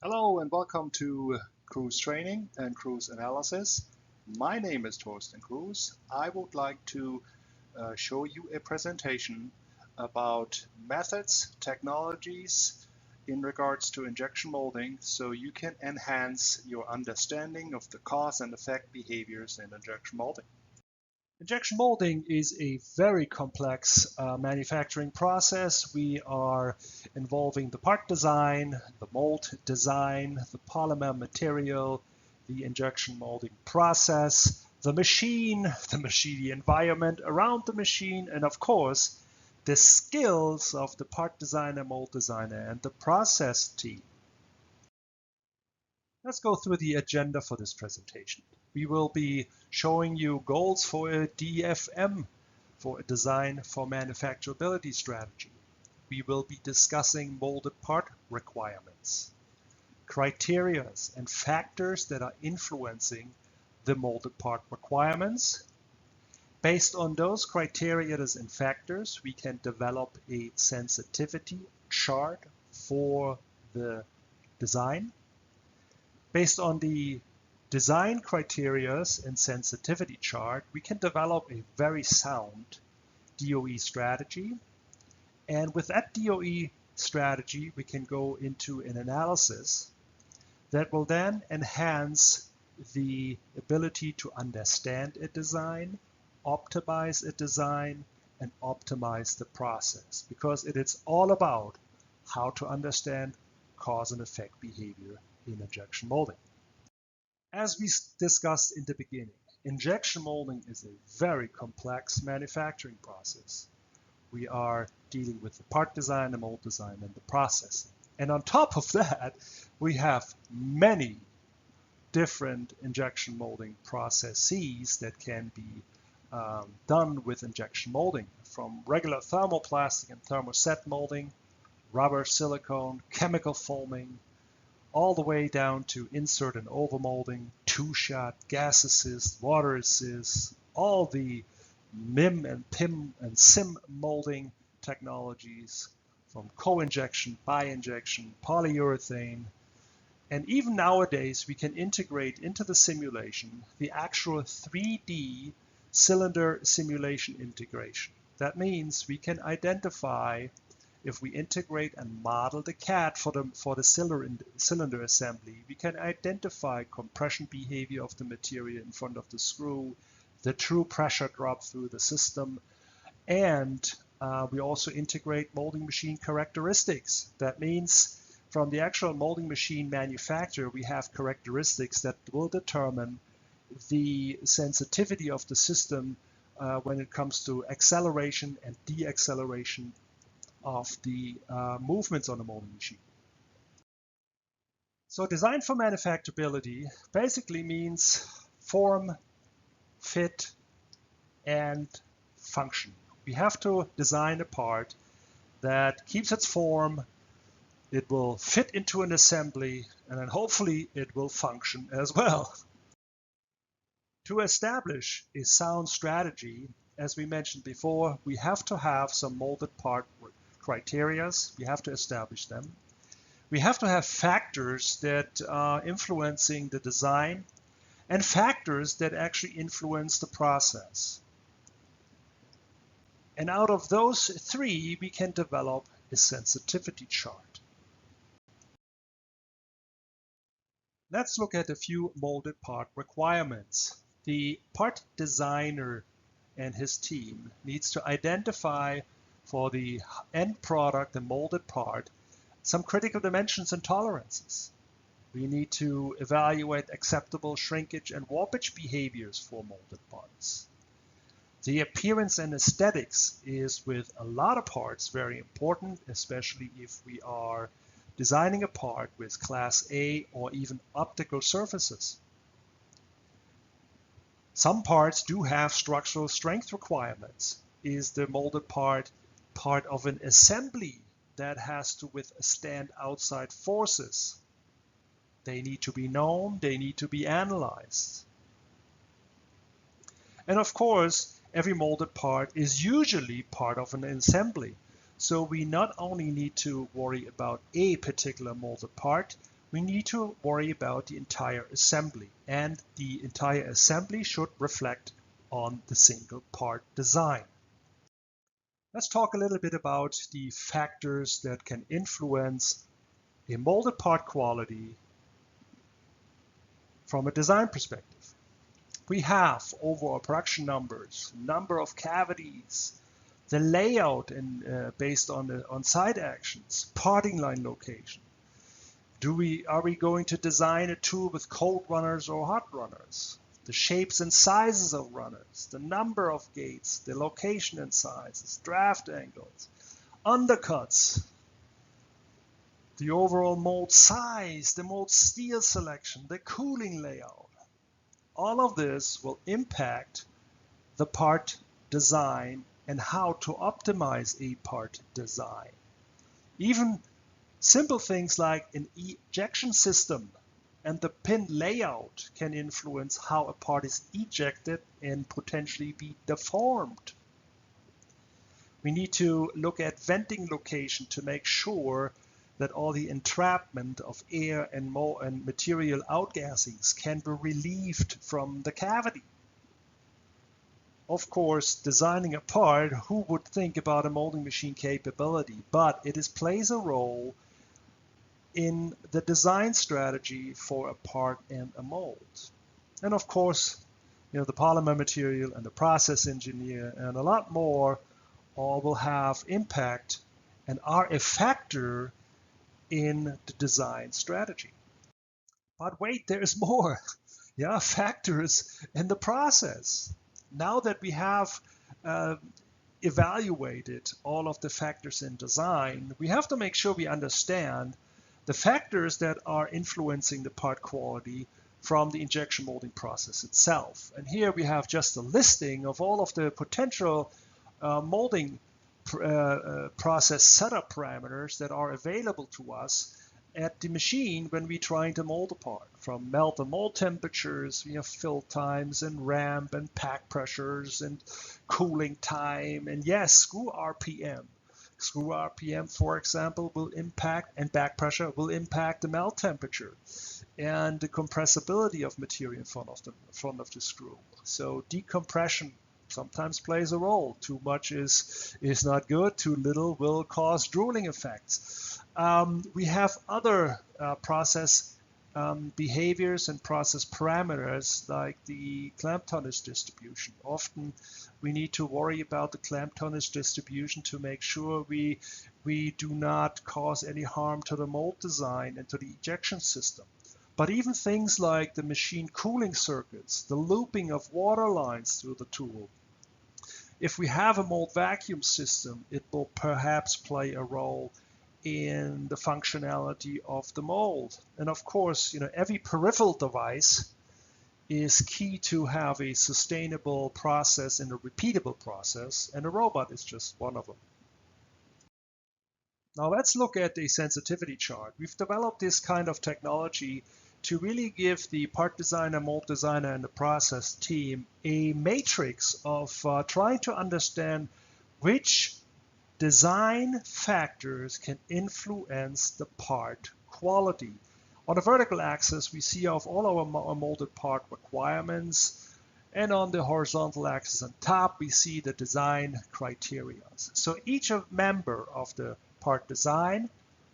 Hello and welcome to Kruse Training and Kruse Analysis. My name is Torsten Kruse. I would like to show you a presentation about methods, technologies in regards to injection molding so you can enhance your understanding of the cause and effect behaviors in injection molding. Injection molding is a very complex manufacturing process. We are involving the part design, the mold design, the polymer material, the injection molding process, the machine, the environment around the machine, and of course, the skills of the part designer, mold designer, and the process team. Let's go through the agenda for this presentation. We will be showing you goals for a DFM, for a design for manufacturability strategy. We will be discussing molded part requirements, criteria and factors that are influencing the molded part requirements. Based on those criteria and factors, we can develop a sensitivity chart for the design. Based on the design criteria and sensitivity chart, we can develop a very sound DOE strategy. And with that DOE strategy, we can go into an analysis that will then enhance the ability to understand a design, optimize a design, and optimize the process, because it is all about how to understand cause and effect behavior in injection molding. As we discussed in the beginning, injection molding is a very complex manufacturing process. We are dealing with the part design, the mold design, and the processing. And on top of that, we have many different injection molding processes that can be done with injection molding, from regular thermoplastic and thermoset molding, rubber, silicone, chemical foaming, all the way down to insert and overmolding, two-shot, gas assist, water assist, all the MIM and PIM and SIM molding technologies, from co-injection, bi-injection, polyurethane, and even nowadays we can integrate into the simulation the actual 3D cylinder simulation integration. That means we can identify, if we integrate and model the CAD for the cylinder assembly, we can identify compression behavior of the material in front of the screw, the true pressure drop through the system, and we also integrate molding machine characteristics. That means from the actual molding machine manufacturer, we have characteristics that will determine the sensitivity of the system when it comes to acceleration and deacceleration of the movements on a molding machine. So design for manufacturability basically means form, fit, and function. We have to design a part that keeps its form, it will fit into an assembly, and then hopefully it will function as well. To establish a sound strategy, as we mentioned before, we have to have some molded part criteria. We have to establish them. We have to have factors that are influencing the design and factors that actually influence the process. And out of those three, we can develop a sensitivity chart. Let's look at a few molded part requirements. The part designer and his team needs to identify for the end product, the molded part, some critical dimensions and tolerances. We need to evaluate acceptable shrinkage and warpage behaviors for molded parts. The appearance and aesthetics is, with a lot of parts, very important, especially if we are designing a part with Class A or even optical surfaces. Some parts do have structural strength requirements. Is the molded part of an assembly that has to withstand outside forces? They need to be known, they need to be analyzed. And of course, every molded part is usually part of an assembly. So we not only need to worry about a particular molded part, we need to worry about the entire assembly, and the entire assembly should reflect on the single part design. Let's talk a little bit about the factors that can influence a molded part quality from a design perspective. We have overall production numbers, number of cavities, the layout based on the on-site actions, parting line location. Are we going to design a tool with cold runners or hot runners? The shapes and sizes of runners, the number of gates, the location and sizes, draft angles, undercuts, the overall mold size, the mold steel selection, the cooling layout. All of this will impact the part design and how to optimize a part design. Even simple things like an ejection system and the pin layout can influence how a part is ejected and potentially be deformed. We need to look at venting location to make sure that all the entrapment of air and material outgassings can be relieved from the cavity. Of course, designing a part, who would think about a molding machine capability? But it plays a role in the design strategy for a part and a mold. And of course, the polymer material and the process engineer and a lot more all will have impact and are a factor in the design strategy. But wait, there's more. Factors in the process. Now that we have evaluated all of the factors in design, we have to make sure we understand the factors that are influencing the part quality from the injection molding process itself. And here we have just a listing of all of the potential molding process setup parameters that are available to us at the machine when we're trying to mold a part, from melt and mold temperatures, fill times and ramp and pack pressures and cooling time, and yes, screw RPM. Screw RPM, for example, will impact, and back pressure will impact the melt temperature and the compressibility of material in front of the screw. So decompression sometimes plays a role. Too much is not good. Too little will cause drooling effects. We have other process behaviors and process parameters like the clamp tonnage distribution. Often we need to worry about the clamp tonnage distribution to make sure we do not cause any harm to the mold design and to the ejection system. But even things like the machine cooling circuits, the looping of water lines through the tool. If we have a mold vacuum system, it will perhaps play a role in the functionality of the mold. And of course, every peripheral device is key to have a sustainable process and a repeatable process, and a robot is just one of them. Now let's look at a sensitivity chart. We've developed this kind of technology to really give the part designer, mold designer, and the process team a matrix of trying to understand which design factors can influence the part quality. On the vertical axis, we see of all our molded part requirements, and on the horizontal axis on top, we see the design criteria. So each member of the part design,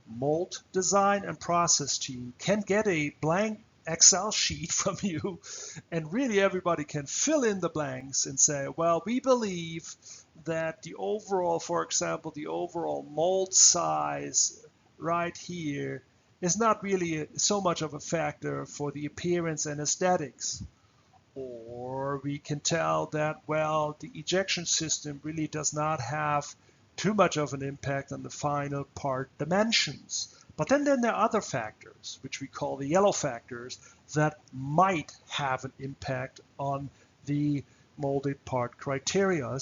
mold design, and process team can get a blank Excel sheet from you, and really everybody can fill in the blanks and say, well, we believe that the overall, for example, the overall mold size right here is not really so much of a factor for the appearance and aesthetics. Or we can tell that, well, the ejection system really does not have too much of an impact on the final part dimensions. But then there are other factors, which we call the yellow factors, that might have an impact on the molded part criteria.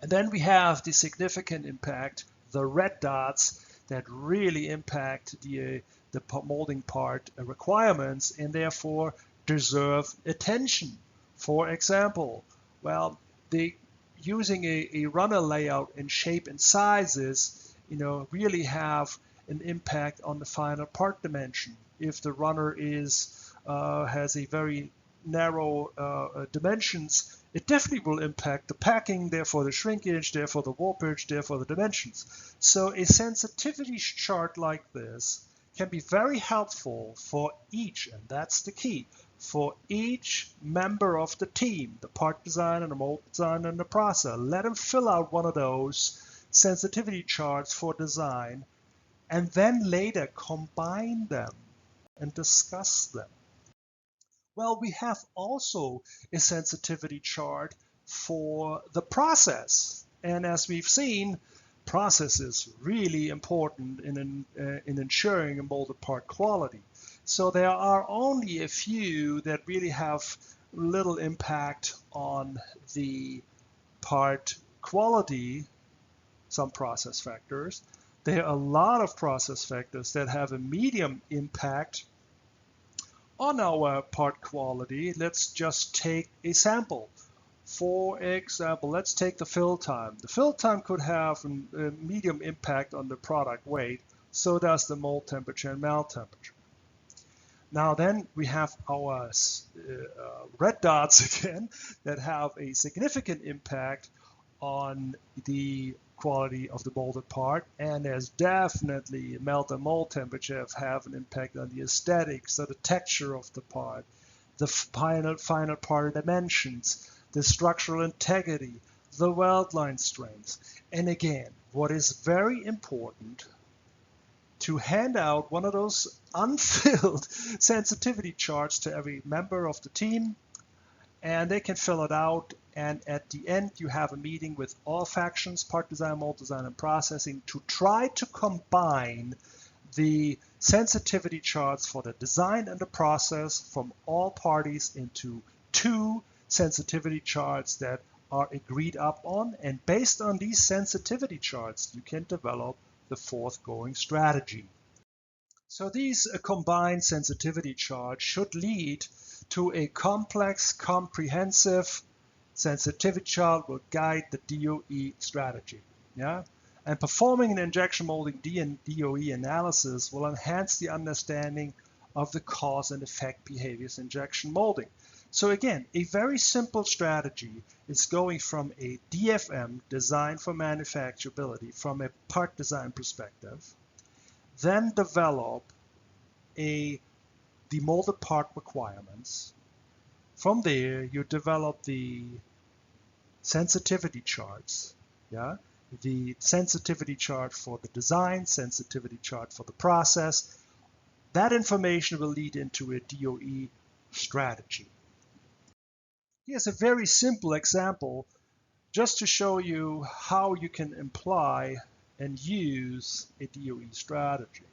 And then we have the significant impact, the red dots, that really impact the molding part requirements and therefore deserve attention. For example, well, using a runner layout in shape and sizes, really have an impact on the final part dimension. If the runner has a very narrow dimensions, it definitely will impact the packing, therefore the shrinkage, therefore the warpage, therefore the dimensions. So a sensitivity chart like this can be very helpful for each, and that's the key, for each member of the team, the part designer, the mold designer, and the processor. Let them fill out one of those sensitivity charts for design, and then later combine them and discuss them. Well, we have also a sensitivity chart for the process. And as we've seen, process is really important in ensuring a molded part quality. So there are only a few that really have little impact on the part quality, some process factors. There are a lot of process factors that have a medium impact on our part quality. Let's just take a sample. For example, let's take the fill time. The fill time could have a medium impact on the product weight. So does the mold temperature and melt temperature. Now then we have our red dots again that have a significant impact on the quality of the molded part, and there's definitely melt and mold temperature have an impact on the aesthetics, so the texture of the part, the final part dimensions, the structural integrity, the weld line strength. And again, what is very important, to hand out one of those unfilled sensitivity charts to every member of the team, and they can fill it out, and at the end you have a meeting with all factions, part design, mold design, and processing, to try to combine the sensitivity charts for the design and the process from all parties into two sensitivity charts that are agreed upon, and based on these sensitivity charts you can develop the forthgoing strategy. So these combined sensitivity charts should lead to a complex, comprehensive sensitivity chart will guide the DOE strategy. Yeah? And performing an injection molding DOE analysis will enhance the understanding of the cause and effect behaviors injection molding. So again, a very simple strategy is going from a DFM, design for manufacturability, from a part design perspective, then develop the molded part requirements. From there, you develop the sensitivity charts, yeah? The sensitivity chart for the design, sensitivity chart for the process. That information will lead into a DOE strategy. Here's a very simple example just to show you how you can imply and use a DOE strategy.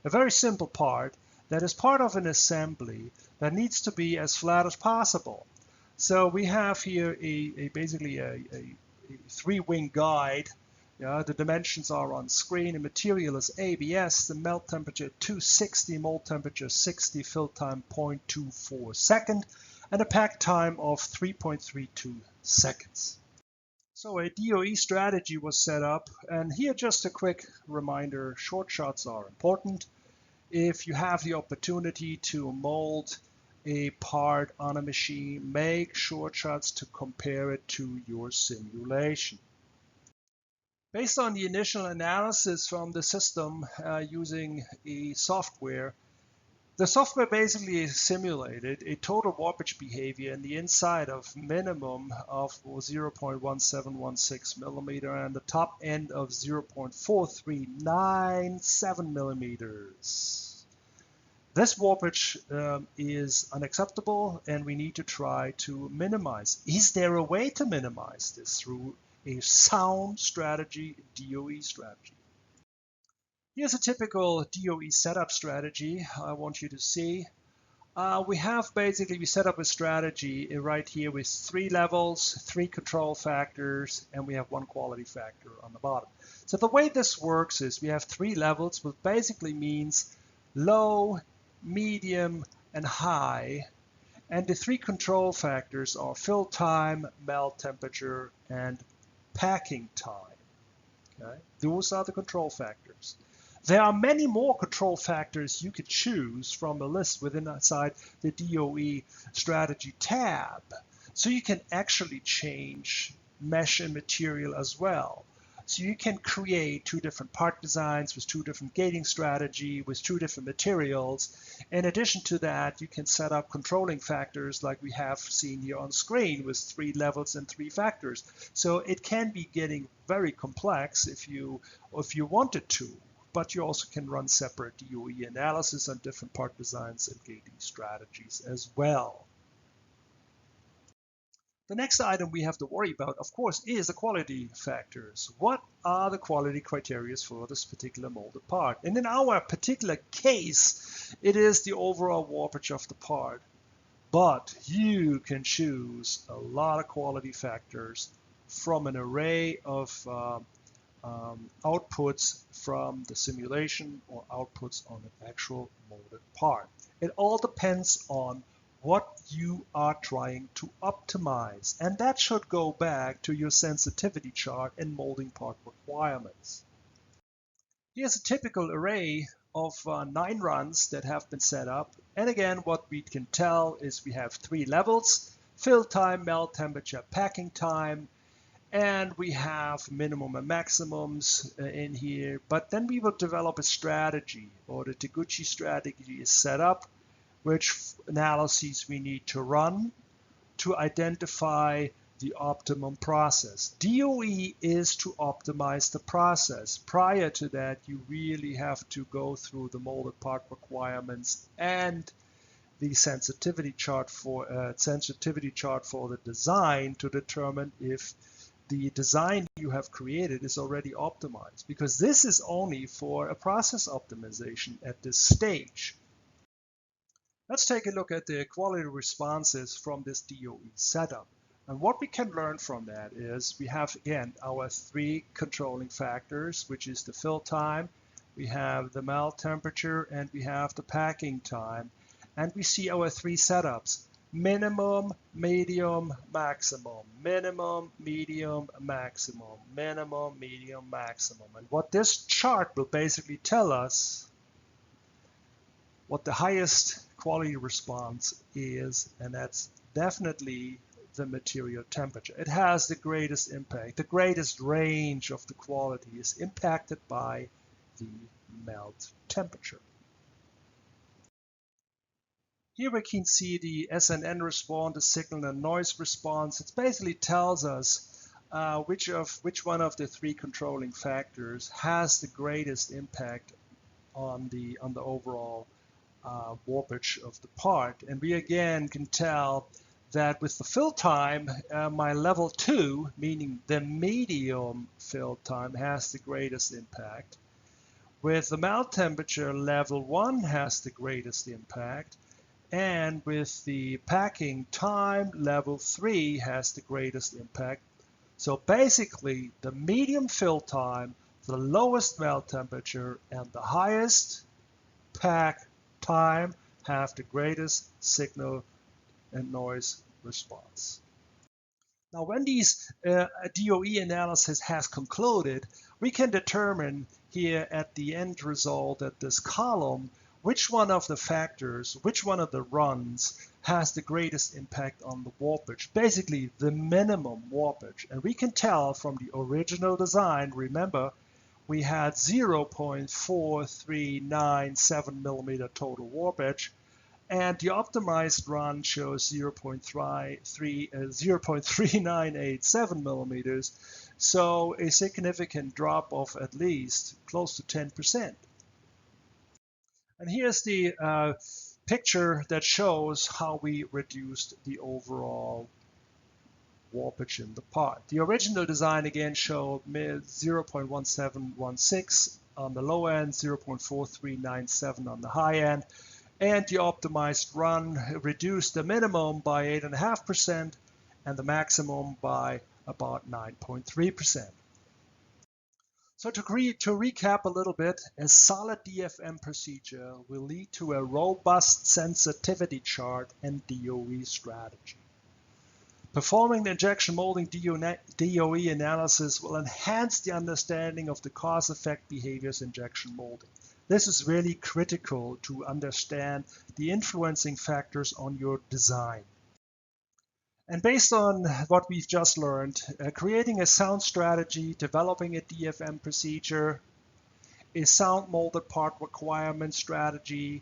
A very simple part that is part of an assembly that needs to be as flat as possible. So we have here basically a three-wing guide. Yeah, the dimensions are on screen. The material is ABS, the melt temperature 260, mold temperature 60, fill time 0.24 second, and a pack time of 3.32 seconds. So a DOE strategy was set up, and here just a quick reminder, short shots are important. If you have the opportunity to mold a part on a machine, make short shots to compare it to your simulation. Based on the initial analysis from the system using a software, the software basically simulated a total warpage behavior in the inside of minimum of 0.1716 millimeter and the top end of 0.4397 millimeters. This warpage is unacceptable, and we need to try to minimize. Is there a way to minimize this through a sound strategy, DOE strategy? Here's a typical DOE setup strategy I want you to see. We set up a strategy right here with 3 levels, 3 control factors, and we have 1 quality factor on the bottom. So the way this works is we have 3 levels, which basically means low, medium, and high. And the 3 control factors are fill time, melt temperature, and packing time. Okay? Those are the control factors. There are many more control factors you could choose from a list within inside the DOE strategy tab. So you can actually change mesh and material as well. So you can create two different part designs with two different gating strategy, with two different materials. In addition to that, you can set up controlling factors like we have seen here on screen with 3 levels and 3 factors. So it can be getting very complex if you wanted to, but you also can run separate DOE analysis on different part designs and gating strategies as well. The next item we have to worry about, of course, is the quality factors. What are the quality criteria for this particular molded part? And in our particular case, it is the overall warpage of the part. But you can choose a lot of quality factors from an array of outputs from the simulation or outputs on an actual molded part. It all depends on what you are trying to optimize, and that should go back to your sensitivity chart and molding part requirements. Here's a typical array of 9 runs that have been set up, and again what we can tell is we have 3 levels: fill time, melt temperature, packing time, and we have minimum and maximums in here. But then we will develop a strategy, or the Taguchi strategy is set up, which analyses we need to run to identify the optimum process. DOE is to optimize the process. Prior to that, you really have to go through the molded part requirements and the sensitivity chart for the design to determine if the design you have created is already optimized, because this is only for a process optimization at this stage. Let's take a look at the quality responses from this DOE setup. And what we can learn from that is we have, again, our 3 controlling factors, which is the fill time, we have the melt temperature, and we have the packing time. And we see our 3 setups: minimum, medium, maximum, minimum, medium, maximum, minimum, medium, maximum. And what this chart will basically tell us what the highest quality response is, and that's definitely the material temperature. It has the greatest impact. The greatest range of the quality is impacted by the melt temperature. Here we can see the SNN response, the signal and noise response. It basically tells us which one of the 3 controlling factors has the greatest impact on the overall warpage of the part. And we again can tell that with the fill time, my level 2, meaning the medium fill time, has the greatest impact. With the melt temperature, level 1 has the greatest impact. And with the packing time, level 3 has the greatest impact. So basically, the medium fill time, the lowest melt temperature, and the highest pack time have the greatest signal and noise response. Now, when these DOE analysis has concluded, we can determine here at the end result at this column which one of the factors, which one of the runs has the greatest impact on the warpage, basically the minimum warpage. And we can tell from the original design, remember, we had 0.4397 millimeter total warpage, and the optimized run shows 0.3987 millimeters, so a significant drop of at least close to 10%. And here's the picture that shows how we reduced the overall warpage in the part. The original design again showed 0.1716 on the low end, 0.4397 on the high end, and the optimized run reduced the minimum by 8.5% and the maximum by about 9.3%. So to recap a little bit, a solid DFM procedure will lead to a robust sensitivity chart and DOE strategy. Performing the injection molding DOE analysis will enhance the understanding of the cause-effect behaviors in injection molding. This is really critical to understand the influencing factors on your design. And based on what we've just learned, creating a sound strategy, developing a DFM procedure, a sound molded part requirement strategy,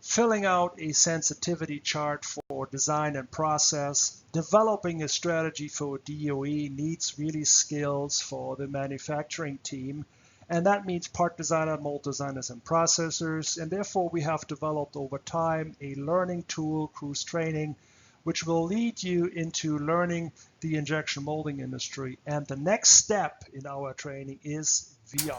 filling out a sensitivity chart for design and process, developing a strategy for DOE needs really skills for the manufacturing team. And that means part designer, mold designers, and processors. And therefore, we have developed over time a learning tool, Kruse training, which will lead you into learning the injection molding industry. And the next step in our training is VR.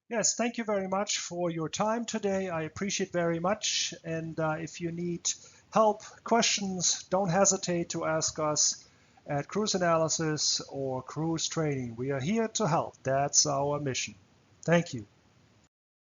Yes, thank you very much for your time today. I appreciate very much. And if you need help, questions, don't hesitate to ask us at Kruse Analysis or Kruse Training. We are here to help. That's our mission. Thank you.